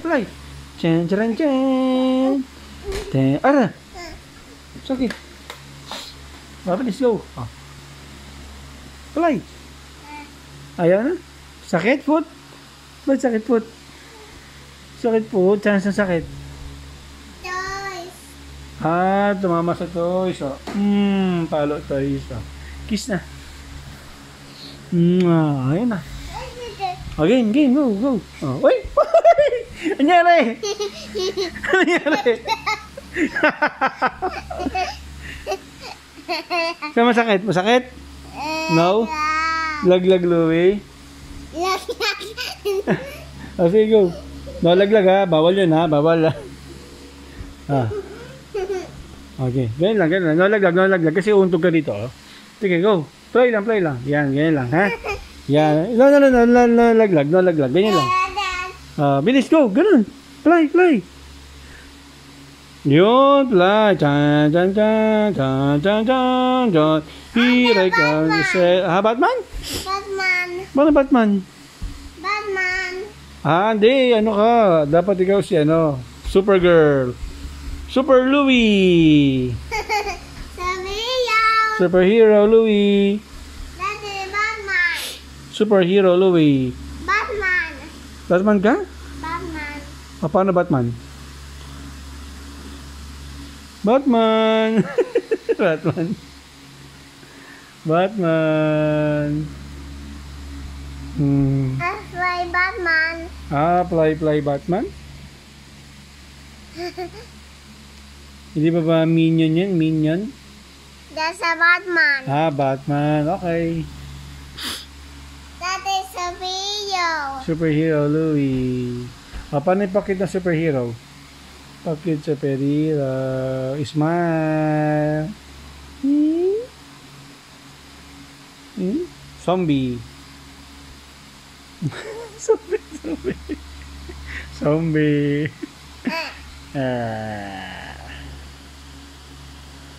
Fly. Chen, chen, chen. Ara. Sakit. Let's go. Oh. Fly. Ayaw na. Sakit, foot. Ba't sakit, foot? Sakit, foot. Chance na sakit. Toys. Tumama sa toys. Oh. Palo toys. Oh. Kiss na. Ayun na. Game, go. Oh. Uy! Anyari? Anyari? Saan masakit? Masakit? No? Laglag, Louie. Laglag. Sige, go. No, laglag ha. Bawal yun ha. Bawal ha. Okay. Ganyan lang. No, laglag. Kasi untog ka dito. Oh. Sige, go. Play lang. Yan, ganyan lang ha. Yan. No, laglag. Ganyan lang. Bilis, go. Ganun. Play. Yun, play. Chan. Here I come. Batman? Bakit Batman? Hindi. Ano ka? Dapat ikaw si Supergirl. Super Louie. Superhero Louie. Batman. Superhero Louie. Batman ka? Paano Batman? Batman. Play Batman. Play Batman? Hindi ba Minion yan? Minion? That's a Batman. Batman. Okay. That is a video. Superhero Louie. Paano ipakit na superhero? Pakit superhero. Smile. Zombie. Zombie.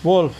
Wolf.